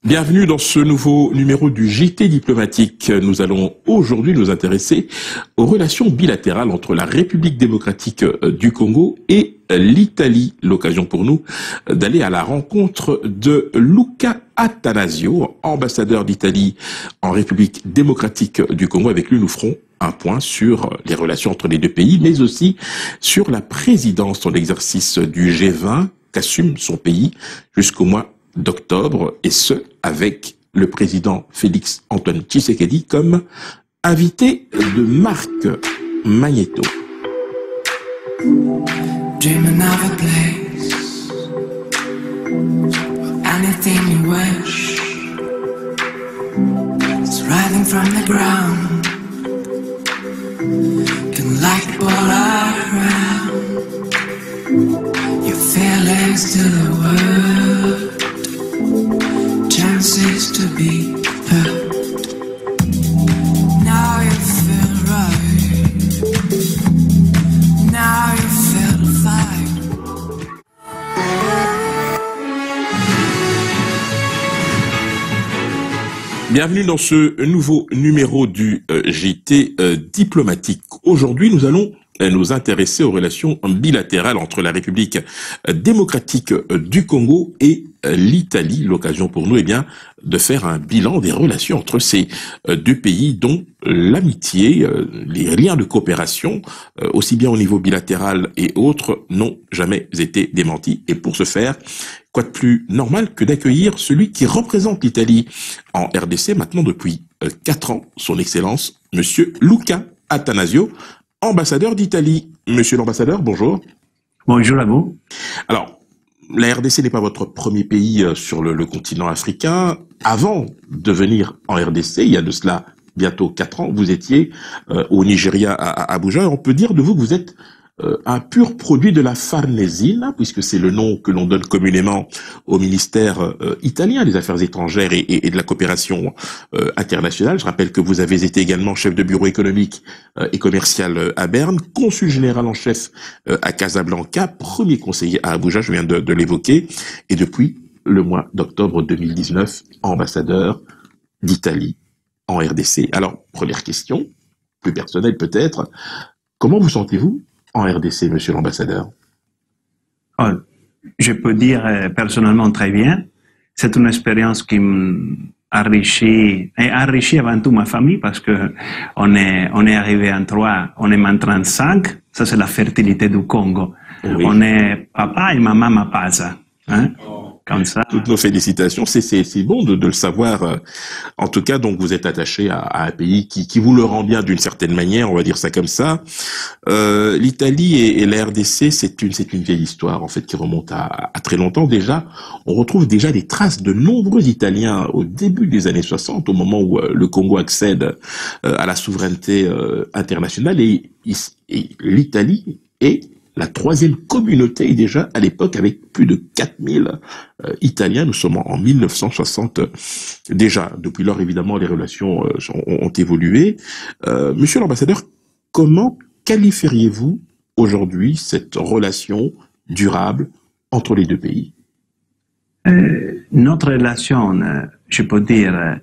Bienvenue dans ce nouveau numéro du JT diplomatique. Nous allons aujourd'hui nous intéresser aux relations bilatérales entre la République démocratique du Congo et l'Italie. L'occasion pour nous d'aller à la rencontre de Luca Attanasio, ambassadeur d'Italie en République démocratique du Congo. Avec lui, nous ferons un point sur les relations entre les deux pays, mais aussi sur la présidence en exercice du G20 qu'assume son pays jusqu'au mois d'octobre, et ce, avec le président Félix Antoine Tshisekedi comme invité de Marc Magneto. Dreaming of a place, anything you wish, it's rising from the ground, can light all around, your feelings to the world, chances to be heard. Now you feel right, now you feel fine. Bienvenue dans ce nouveau numéro du JT diplomatique. Aujourd'hui, nous allons nous intéresser aux relations bilatérales entre la République démocratique du Congo et l'Italie. L'occasion pour nous, de faire un bilan des relations entre ces deux pays, dont l'amitié, les liens de coopération, aussi bien au niveau bilatéral et autres, n'ont jamais été démentis. Et pour ce faire, quoi de plus normal que d'accueillir celui qui représente l'Italie en RDC maintenant depuis 4 ans, son Excellence, Monsieur Luca Attanasio, ambassadeur d'Italie. Monsieur l'ambassadeur, bonjour. Bonjour à vous. Alors, la RDC n'est pas votre premier pays sur le continent africain. Avant de venir en RDC, il y a de cela bientôt 4 ans, vous étiez au Nigeria, à Abuja. On peut dire de vous que vous êtes un pur produit de la Farnesina, puisque c'est le nom que l'on donne communément au ministère italien des Affaires étrangères et de la coopération internationale. Je rappelle que vous avez été également chef de bureau économique et commercial à Berne, consul général en chef à Casablanca, premier conseiller à Abuja, je viens de l'évoquer, et depuis le mois d'octobre 2019, ambassadeur d'Italie en RDC. Alors, première question, plus personnelle peut-être, comment vous sentez-vous en RDC, monsieur l'ambassadeur? Je peux dire personnellement très bien. C'est une expérience qui m'enrichit, et enrichit avant tout ma famille, parce que on est arrivé en 3, on est maintenant 5. Ça, c'est la fertilité du Congo. Oui. On est papa et maman Mapaza. Hein? Comme ça. Toutes nos félicitations. C'est bon de le savoir. En tout cas, donc, vous êtes attaché à un pays qui vous le rend bien d'une certaine manière, on va dire ça comme ça. L'Italie et la RDC, c'est une vieille histoire, en fait, qui remonte à très longtemps déjà. On retrouve déjà des traces de nombreux Italiens au début des années 60, au moment où le Congo accède à la souveraineté internationale, et l'Italie est la 3e communauté déjà à l'époque, avec plus de 4000 Italiens. Nous sommes en 1960 déjà. Depuis lors, évidemment, les relations ont évolué. Monsieur l'ambassadeur, comment qualifieriez-vous aujourd'hui cette relation durable entre les deux pays? Notre relation, je peux dire,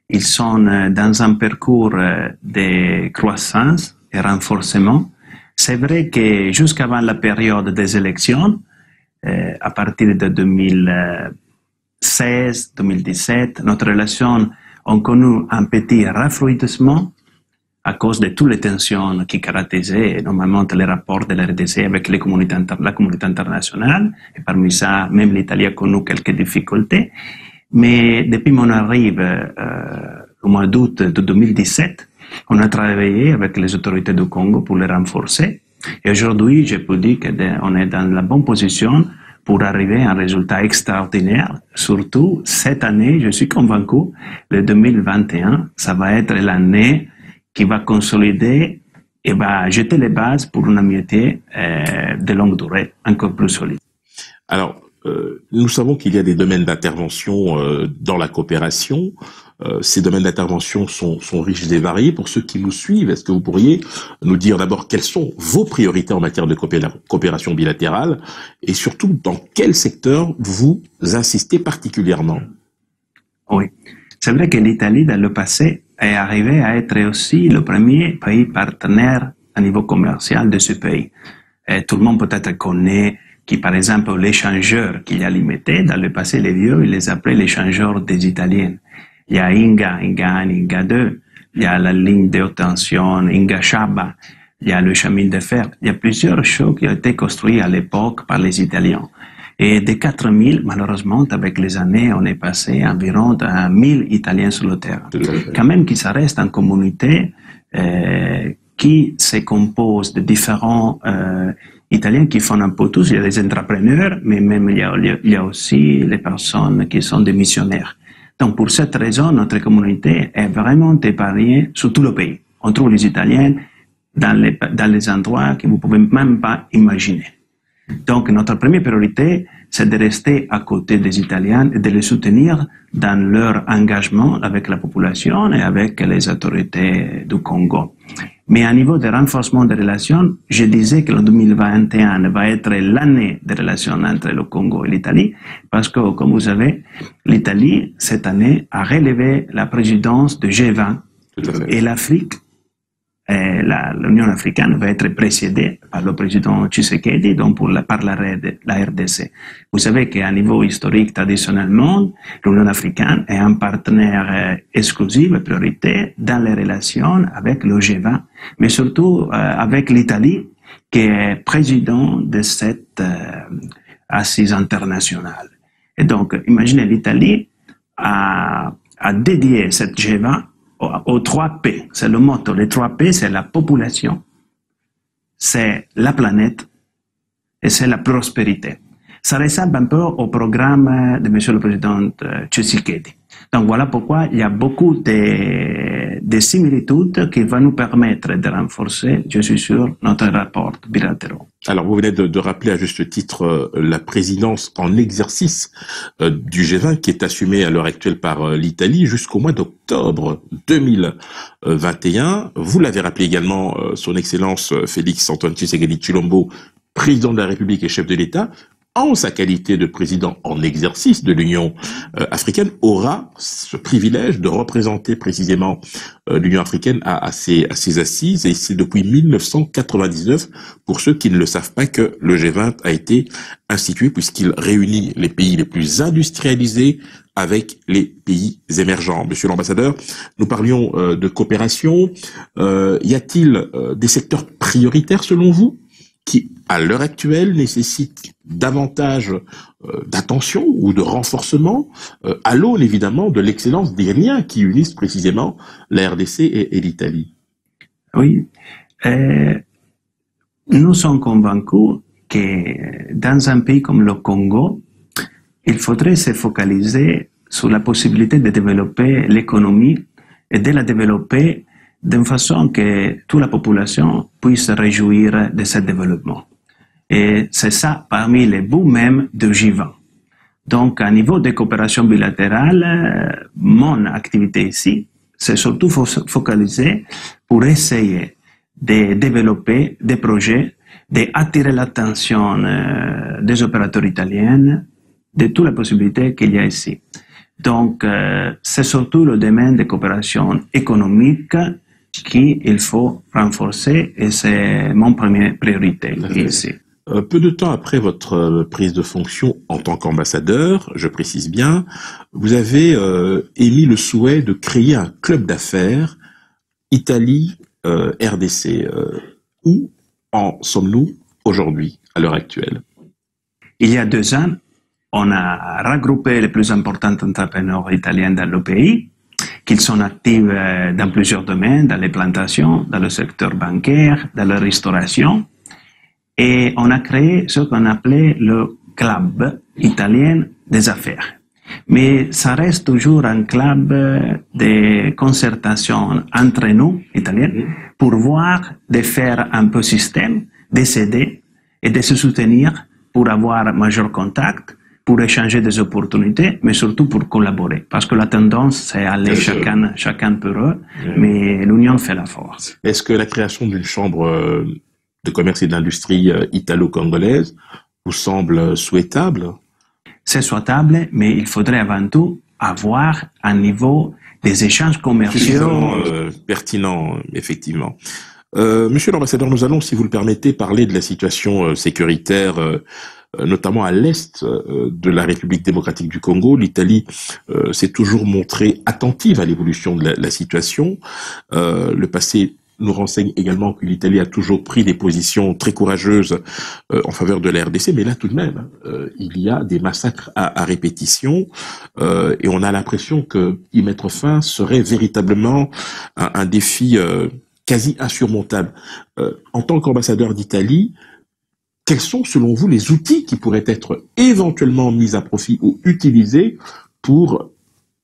ils sont dans un parcours de croissance et renforcement. C'est vrai que jusqu'avant la période des élections, à partir de 2016-2017, notre relation a connu un petit refroidissement à cause de toutes les tensions qui caractérisaient normalement les rapports de la RDC avec la communauté internationale. Et parmi ça, même l'Italie a connu quelques difficultés. Mais depuis mon arrivée au mois d'août de 2017, on a travaillé avec les autorités du Congo pour les renforcer. Et aujourd'hui, je peux dire qu'on est dans la bonne position pour arriver à un résultat extraordinaire. Surtout, cette année, je suis convaincu, le 2021, ça va être l'année qui va consolider et va jeter les bases pour une amitié de longue durée, encore plus solide. Alors, nous savons qu'il y a des domaines d'intervention dans la coopération. ces domaines d'intervention sont riches et variés. Pour ceux qui nous suivent, est-ce que vous pourriez nous dire d'abord quelles sont vos priorités en matière de coopération bilatérale et surtout dans quel secteur vous insistez particulièrement? Oui, c'est vrai que l'Italie, dans le passé, est arrivée à être aussi le premier pays partenaire à niveau commercial de ce pays. Et tout le monde peut-être connaît qui, par exemple, l'échangeur qu'il a limité, dans le passé, les vieux, ils les appelaient l'échangeur des Italiens. Il y a Inga 1, Inga 2, il y a la ligne de haute tension Inga Shaba, il y a le chemin de fer. Il y a plusieurs choses qui ont été construites à l'époque par les Italiens. Et des 4000, malheureusement, avec les années, on est passé à environ à 1000 Italiens sur le terrain. Quand même que ça reste une communauté qui se compose de différents Italiens qui font un peu tous. Il y a des entrepreneurs, mais même il y a aussi les personnes qui sont des missionnaires. Donc, pour cette raison, notre communauté est vraiment épargnée sur tout le pays. On trouve les Italiens dans les endroits que vous ne pouvez même pas imaginer. Donc, notre première priorité, c'est de rester à côté des Italiens et de les soutenir dans leur engagement avec la population et avec les autorités du Congo. Mais à niveau de renforcement des relations, je disais que le 2021 va être l'année des relations entre le Congo et l'Italie, parce que, comme vous savez, l'Italie, cette année, a relevé la présidence de G20 et l'Afrique. L'Union africaine va être précédée par le président Tshisekedi, donc par la RDC. Vous savez qu'à niveau historique, traditionnellement, l'Union africaine est un partenaire exclusif et prioritaire dans les relations avec le G20, mais surtout avec l'Italie, qui est président de cette assise internationale. Et donc, imaginez, l'Italie a dédié cette G20 aux 3 P. C'est le motto. Les 3 P, c'est la population, c'est la planète et c'est la prospérité. Ça ressemble un peu au programme de Monsieur le Président Tshisekedi. Donc voilà pourquoi il y a beaucoup de similitudes qui vont nous permettre de renforcer, je suis sûr, notre rapport bilatéral. Alors, vous venez de rappeler à juste titre la présidence en exercice du G20 qui est assumée à l'heure actuelle par l'Italie jusqu'au mois d'octobre 2021. Vous l'avez rappelé également, son Excellence Félix Antoine Tshisekedi Tshilombo, président de la République et chef de l'État, en sa qualité de président en exercice de l'Union africaine, aura ce privilège de représenter précisément l'Union africaine à ses assises. Et c'est depuis 1999, pour ceux qui ne le savent pas, que le G20 a été institué, puisqu'il réunit les pays les plus industrialisés avec les pays émergents. Monsieur l'ambassadeur, nous parlions de coopération. Y a-t-il des secteurs prioritaires selon vous qui, à l'heure actuelle, nécessite davantage d'attention ou de renforcement, à l'aune évidemment de l'excellence des liens qui unissent précisément la RDC et l'Italie? Oui, nous sommes convaincus que dans un pays comme le Congo, il faudrait se focaliser sur la possibilité de développer l'économie et de la développer d'une façon que toute la population puisse se réjouir de ce développement. Et c'est ça parmi les bouts même de G20. Donc, à niveau de coopération bilatérale, mon activité ici, c'est surtout focaliser pour essayer de développer des projets, d'attirer l'attention des opérateurs italiens de toutes les possibilités qu'il y a ici. Donc, c'est surtout le domaine de coopération économique qu'il faut renforcer et c'est mon première priorité ici. Peu de temps après votre prise de fonction en tant qu'ambassadeur, je précise bien, vous avez émis le souhait de créer un club d'affaires Italie-RDC. Où en sommes-nous aujourd'hui, à l'heure actuelle? Il y a 2 ans, on a regroupé les plus importants entrepreneurs italiens dans le pays, qui sont actifs dans plusieurs domaines, dans les plantations, dans le secteur bancaire, dans la restauration. Et on a créé ce qu'on appelait le club italien des affaires. Mais ça reste toujours un club de concertation entre nous, Italiens, pour voir de faire un peu système, de s'aider et de se soutenir pour avoir majeur contact, pour échanger des opportunités, mais surtout pour collaborer. Parce que la tendance, c'est aller chacun pour eux, mais l'union fait la force. Est-ce que la création d'une chambre de commerce et d'industrie italo-congolaise vous semble souhaitable? C'est souhaitable, mais il faudrait avant tout avoir un niveau des échanges commerciaux pertinent, effectivement. Monsieur l'ambassadeur, nous allons, si vous le permettez, parler de la situation sécuritaire, notamment à l'est de la République démocratique du Congo. L'Italie s'est toujours montrée attentive à l'évolution de la situation. Le passé nous renseigne également que l'Italie a toujours pris des positions très courageuses en faveur de la RDC, mais là tout de même, il y a des massacres à répétition et on a l'impression que y mettre fin serait véritablement un défi quasi insurmontable. En tant qu'ambassadeur d'Italie, quels sont selon vous les outils qui pourraient être éventuellement mis à profit ou utilisés pour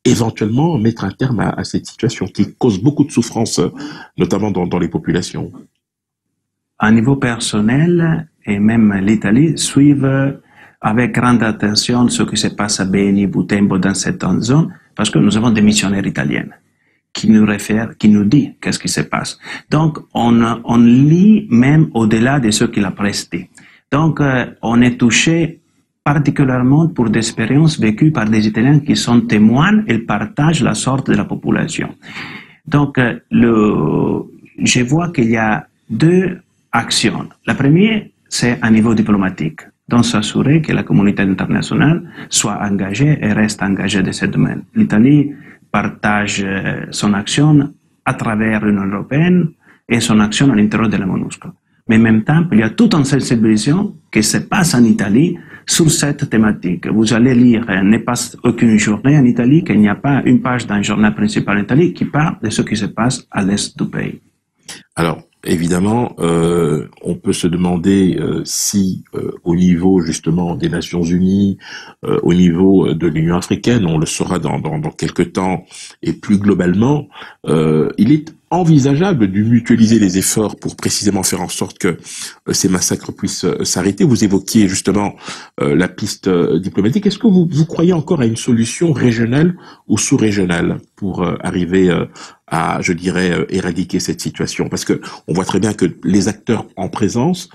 éventuellement mettre un terme à cette situation qui cause beaucoup de souffrance, notamment dans les populations? À niveau personnel, et même l'Italie, suivent avec grande attention ce qui se passe à Beni, Butembo, dans cette zone, parce que nous avons des missionnaires italiens qui nous réfèrent, qui nous disent qu'est-ce qui se passe. Donc, on lit même au-delà de ce qu'il a presté. Donc, on est touché particulièrement pour des expériences vécues par des Italiens qui sont témoins et partagent la sorte de la population. Donc, je vois qu'il y a deux actions. La première, c'est à niveau diplomatique, donc s'assurer que la communauté internationale soit engagée et reste engagée dans ce domaine. L'Italie partage son action à travers l'Union européenne et son action à l'intérieur de la MONUSCO. Mais en même temps, il y a toute une sensibilisation qui se passe en Italie sur cette thématique. Vous allez lire, il ne passe aucune journée en Italie qu'il n'y a pas une page d'un journal principal en Italie qui parle de ce qui se passe à l'est du pays. Alors, évidemment, on peut se demander si, au niveau justement des Nations Unies, au niveau de l'Union africaine, on le saura dans quelques temps, et plus globalement, il est envisageable de mutualiser les efforts pour précisément faire en sorte que ces massacres puissent s'arrêter. Vous évoquiez justement la piste diplomatique. Est-ce que vous croyez encore à une solution régionale ou sous-régionale pour arriver à, je dirais, éradiquer cette situation? Parce que on voit très bien que les acteurs en présence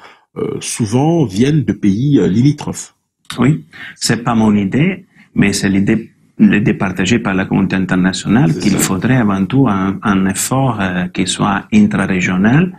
souvent viennent de pays limitrophes. Oui, c'est pas mon idée, mais c'est l'idée partagée par la communauté internationale qu'il faudrait avant tout un effort qui soit intra-régional.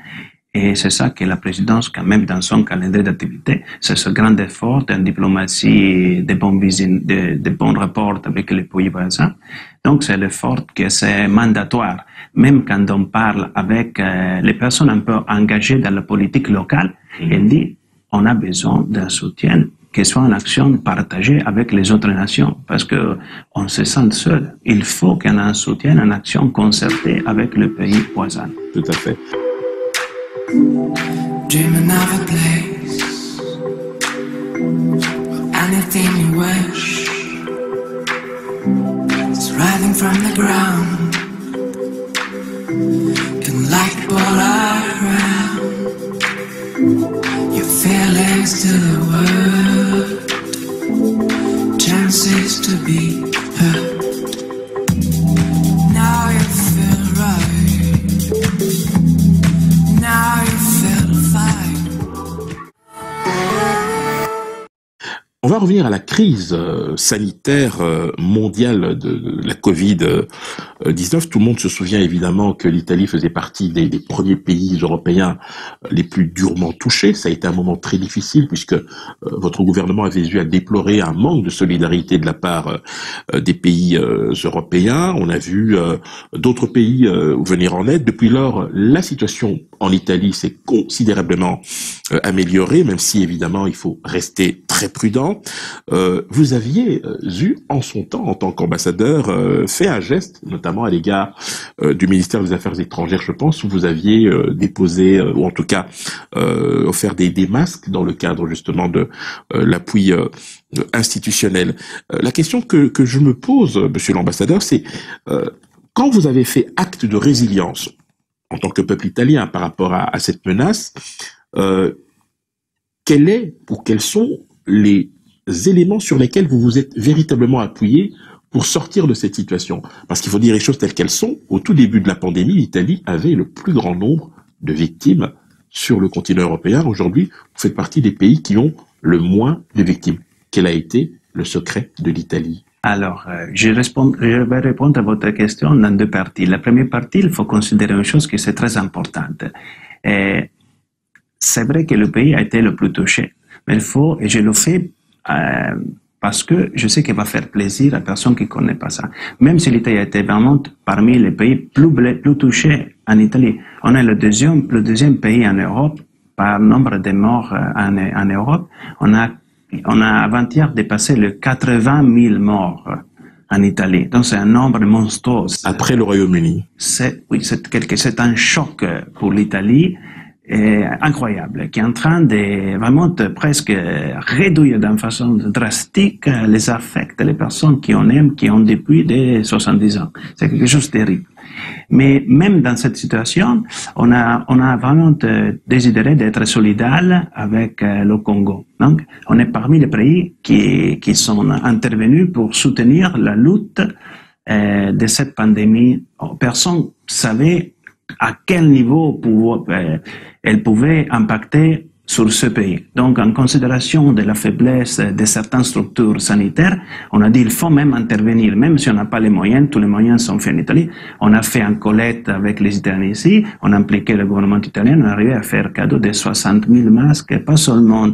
Et c'est ça que la présidence, quand même, dans son calendrier d'activité, c'est ce grand effort d'une diplomatie, de bons rapports avec les pays voisins. Donc, c'est l'effort que c'est mandatoire. Même quand on parle avec les personnes un peu engagées dans la politique locale, elle dit, on a besoin d'un soutien qui soit une action partagée avec les autres nations, parce que on se sent seul. Il faut qu'il y ait un soutien, une action concertée avec le pays voisin. Tout à fait. Dreaming of a place, anything you wish, it's rising from the ground, can light all around, your feelings to the world, chances to be heard. Now you feel right, now you feel fine. On va revenir à la crise sanitaire mondiale de la Covid-19. Tout le monde se souvient évidemment que l'Italie faisait partie des premiers pays européens les plus durement touchés. Ça a été un moment très difficile puisque votre gouvernement avait eu à déplorer un manque de solidarité de la part des pays européens. On a vu d'autres pays venir en aide. Depuis lors, la situation en Italie s'est considérablement améliorée, même si évidemment il faut rester très prudent. Vous aviez eu en son temps, en tant qu'ambassadeur, fait un geste, notamment à l'égard du ministère des Affaires étrangères, je pense, où vous aviez déposé, ou en tout cas offert des masques dans le cadre justement de l'appui institutionnel. La question que je me pose, monsieur l'ambassadeur, c'est quand vous avez fait acte de résilience en tant que peuple italien par rapport à cette menace, quels sont les éléments sur lesquels vous vous êtes véritablement appuyé pour sortir de cette situation? Parce qu'il faut dire les choses telles qu'elles sont. Au tout début de la pandémie, l'Italie avait le plus grand nombre de victimes sur le continent européen. Aujourd'hui, vous faites partie des pays qui ont le moins de victimes. Quel a été le secret de l'Italie? Alors, je vais répondre à votre question dans deux parties. La première partie, il faut considérer une chose qui est très importante. C'est vrai que le pays a été le plus touché, mais et je le fais parce que je sais qu'il va faire plaisir à personne qui ne connaît pas ça. Même si l'Italie a été vraiment parmi les pays plus touchés en Italie. On est le deuxième pays en Europe par nombre de morts en Europe. On a avant-hier dépassé les 80 000 morts en Italie. Donc c'est un nombre monstrueux. Après le Royaume-Uni. Oui, c'est un choc pour l'Italie incroyable, qui est en train de vraiment presque réduire d'une façon drastique les affects des personnes qui on aime, qui ont depuis des 70 ans. C'est quelque chose de terrible. Mais même dans cette situation, on a vraiment désiré d'être solidaire avec le Congo. Donc, on est parmi les pays qui sont intervenus pour soutenir la lutte de cette pandémie. Personne savait à quel niveau elle pouvait impacter sur ce pays. Donc, en considération de la faiblesse de certaines structures sanitaires, on a dit qu'il faut même intervenir, même si on n'a pas les moyens, tous les moyens sont faits en Italie. On a fait un collecte avec les Italiens ici, on a impliqué le gouvernement italien, on est arrivé à faire cadeau de 60 000 masques, pas seulement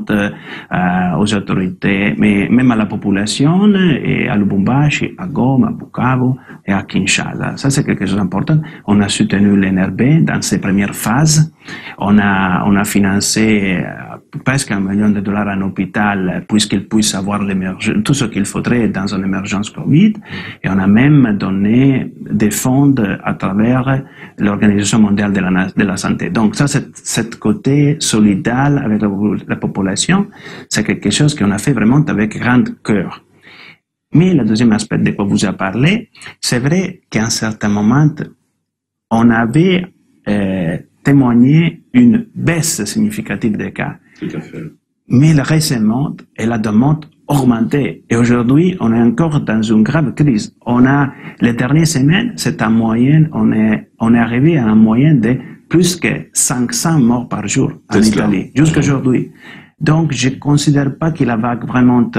aux autorités, mais même à la population, et à Lubumbashi, à Goma, à Bukavu et à Kinshasa. Ça, c'est quelque chose d'important. On a soutenu l'NRB dans ses premières phases. On a financé presque $1 million à un hôpital puisqu'il puisse avoir tout ce qu'il faudrait dans une émergence Covid. Et on a même donné des fonds à travers l'Organisation mondiale de la santé. Donc ça, cette côté solidaire avec la population, c'est quelque chose qu'on a fait vraiment avec grand cœur. Mais le deuxième aspect de quoi vous avez parlé, c'est vrai qu'à un certain moment, on avait témoigné une baisse significative des cas. Tout à fait. Mais récemment, la demande augmenté. Et aujourd'hui, on est encore dans une grave crise. Les dernières semaines, c'est en moyenne, on est arrivé à un moyenne de plus que 500 morts par jour en Italie, jusqu'à aujourd'hui. Donc, je ne considère pas que la vague vraiment,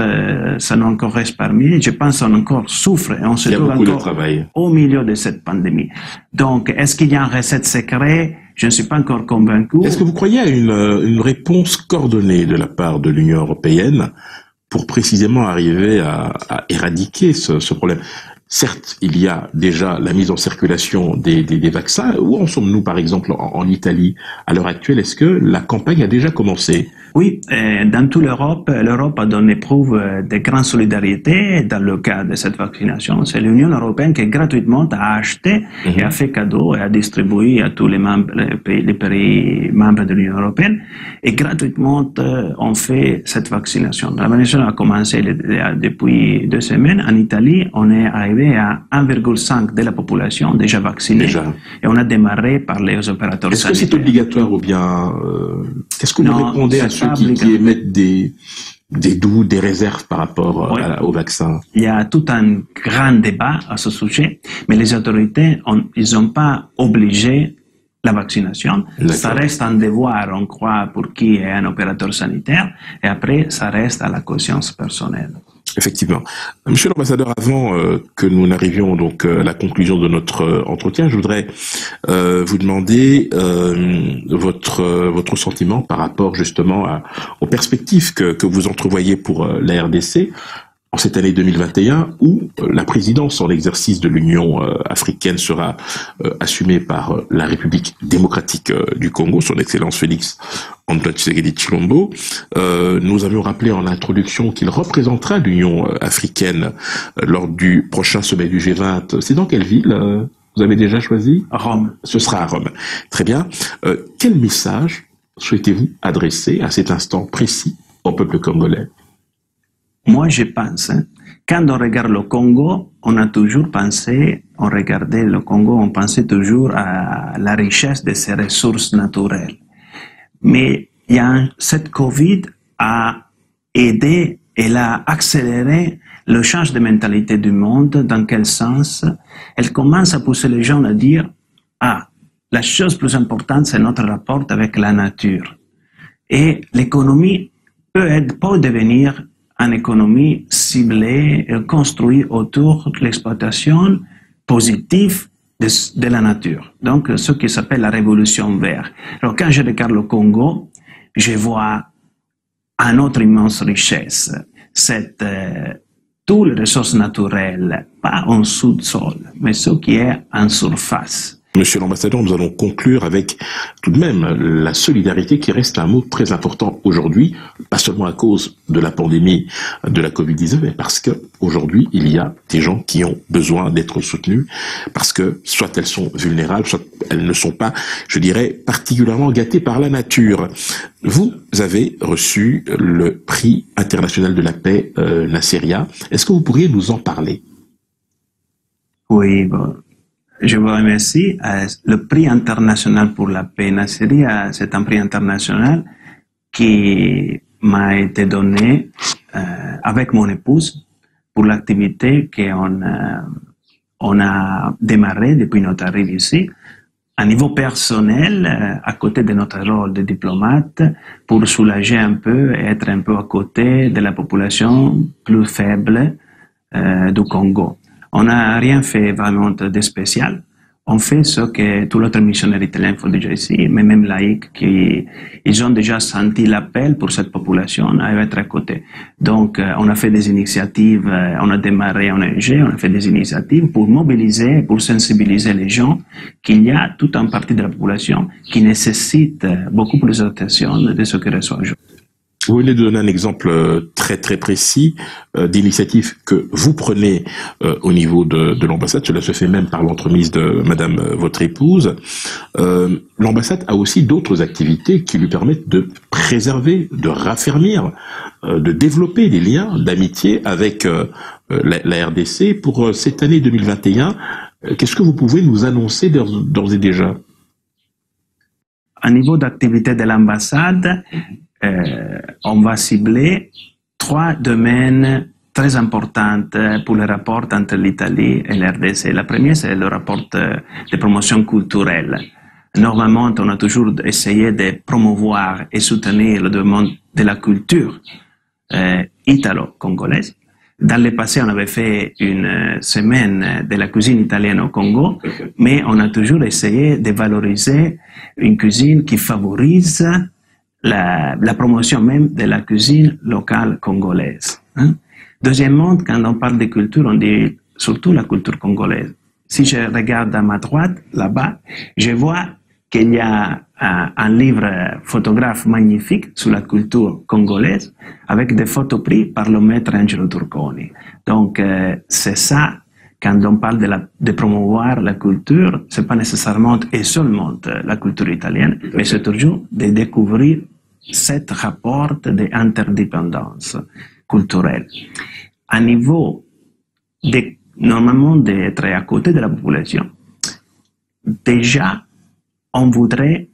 ça n'a encore reste parmi. Je pense qu'on encore souffre et on se trouve encore au milieu de cette pandémie. Donc, est-ce qu'il y a une recette secrète? Je ne suis pas encore convaincu. Est-ce que vous croyez à une réponse coordonnée de la part de l'Union européenne pour précisément arriver à éradiquer ce problème? Certes, il y a déjà la mise en circulation des vaccins. Où en sommes-nous, par exemple, en Italie à l'heure actuelle? Est-ce que la campagne a déjà commencé? Oui, dans toute l'Europe a donné preuve de grande solidarité dans le cas de cette vaccination. C'est l'Union européenne qui gratuitement a acheté et a fait cadeau et a distribué à tous les pays membres de l'Union européenne. Et gratuitement, on fait cette vaccination. La vaccination a commencé depuis 2 semaines. En Italie, on est arrivé à 1,5 de la population déjà vaccinée. Et on a démarré par les opérateurs sanitaires. Est-ce que c'est obligatoire ou bien qu'est-ce que vous répondez à ceux qui émettent des doutes, des réserves par rapport au vaccin? Il y a tout un grand débat à ce sujet, mais les autorités, ils n'ont pas obligé la vaccination. Ça reste un devoir, on croit, pour qui est un opérateur sanitaire, et après, ça reste à la conscience personnelle. Effectivement. Monsieur l'ambassadeur, avant que nous n'arrivions donc à la conclusion de notre entretien, je voudrais vous demander votre sentiment par rapport justement aux perspectives que vous entrevoyez pour la RDC en cette année 2021 où la présidence en exercice de l'Union africaine sera assumée par la République démocratique du Congo, son Excellence Félix Antoine Tshisekedi Tshilombo. Nous avions rappelé en introduction qu'il représentera l'Union africaine lors du prochain sommet du G20. C'est dans quelle ville vous avez déjà choisi? Rome. Ce sera à Rome. Très bien. Quel message souhaitez-vous adresser à cet instant précis au peuple congolais? Moi, je pense, quand on regarde le Congo, on a toujours pensé, on regardait le Congo, on pensait toujours à la richesse de ses ressources naturelles. Mais cette Covid a aidé elle a accéléré le change de mentalité du monde. Dans quel sens? Elle commence à pousser les gens à dire, ah, la chose plus importante, c'est notre rapport avec la nature. Et l'économie peut devenir une économie ciblée, construite autour de l'exploitation positive de la nature. Donc, ce qui s'appelle la révolution verte. Alors, quand je regarde le Congo, je vois une autre immense richesse. C'est toutes les ressources naturelles, pas en sous-sol, mais ce qui est en surface. Monsieur l'ambassadeur, nous allons conclure avec tout de même la solidarité qui reste un mot très important aujourd'hui, pas seulement à cause de la pandémie de la Covid-19, mais parce que aujourd'hui il y a des gens qui ont besoin d'être soutenus, parce que soit elles sont vulnérables, soit elles ne sont pas, je dirais, particulièrement gâtées par la nature. Vous avez reçu le prix international de la paix Nasseria. Est-ce que vous pourriez nous en parler? Oui, bon. Je vous remercie. Le prix international pour la paix Nasseria, c'est un prix international qui m'a été donné avec mon épouse pour l'activité qu'on a démarré depuis notre arrivée ici. À niveau personnel, à côté de notre rôle de diplomate, pour soulager un peu, être un peu à côté de la population plus faible du Congo. On n'a rien fait vraiment de spécial. On fait ce que tous les autres missionnaires italiens font déjà ici, mais même laïcs, ils ont déjà senti l'appel pour cette population à être à côté. Donc, on a fait des initiatives, on a démarré en ONG, on a fait des initiatives pour mobiliser, pour sensibiliser les gens qu'il y a toute une partie de la population qui nécessite beaucoup plus d'attention de ce que reçoit aujourd'hui. Vous venez de donner un exemple très très précis d'initiative que vous prenez au niveau de l'ambassade. Cela se fait même par l'entremise de Madame votre épouse. L'ambassade a aussi d'autres activités qui lui permettent de préserver, de raffermir, de développer des liens d'amitié avec la RDC. Pour cette année 2021, qu'est-ce que vous pouvez nous annoncer d'ores et déjà? À niveau d'activité de l'ambassade, on va cibler 3 domaines très importants pour le rapport entre l'Italie et l'RDC. La première, c'est le rapport de promotion culturelle. Normalement, on a toujours essayé de promouvoir et soutenir le domaine de la culture italo-congolaise. Dans le passé, on avait fait une semaine de la cuisine italienne au Congo, mais on a toujours essayé de valoriser une cuisine qui favorise la promotion même de la cuisine locale congolaise. Deuxièmement, quand on parle de culture, on dit surtout la culture congolaise. Si je regarde à ma droite, là-bas, je vois qu'il y a un livre photographe magnifique sur la culture congolaise avec des photos prises par le maître Angelo Turconi. Donc, c'est ça, quand on parle de promouvoir la culture, c'est pas nécessairement et seulement la culture italienne, mais c'est toujours de découvrir cet rapport d'interdépendance culturelle. À niveau normalement d'être à côté de la population, déjà, on voudrait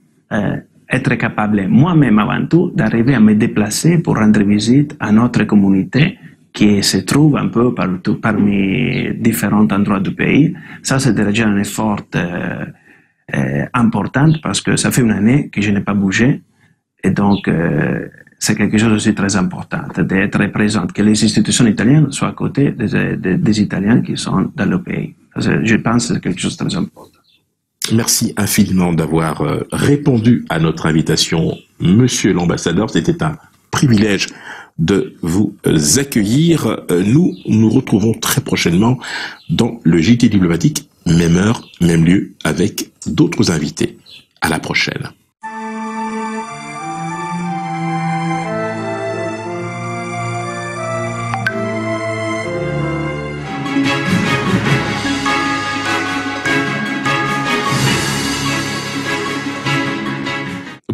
être capable, moi-même avant tout, d'arriver à me déplacer pour rendre visite à notre communauté qui se trouve un peu partout, parmi différents endroits du pays. Ça, c'est déjà un effort important parce que ça fait une année que je n'ai pas bougé. Et donc, c'est quelque chose aussi très important d'être présent, que les institutions italiennes soient à côté des Italiens qui sont dans le pays. Je pense que c'est quelque chose de très important. Merci infiniment d'avoir répondu à notre invitation, Monsieur l'ambassadeur. C'était un privilège de vous accueillir. Nous nous retrouvons très prochainement dans le JT diplomatique, même heure, même lieu, avec d'autres invités. À la prochaine.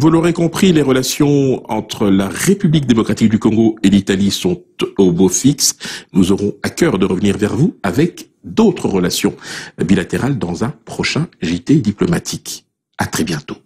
Vous l'aurez compris, les relations entre la République démocratique du Congo et l'Italie sont au beau fixe. Nous aurons à cœur de revenir vers vous avec d'autres relations bilatérales dans un prochain JT diplomatique. À très bientôt.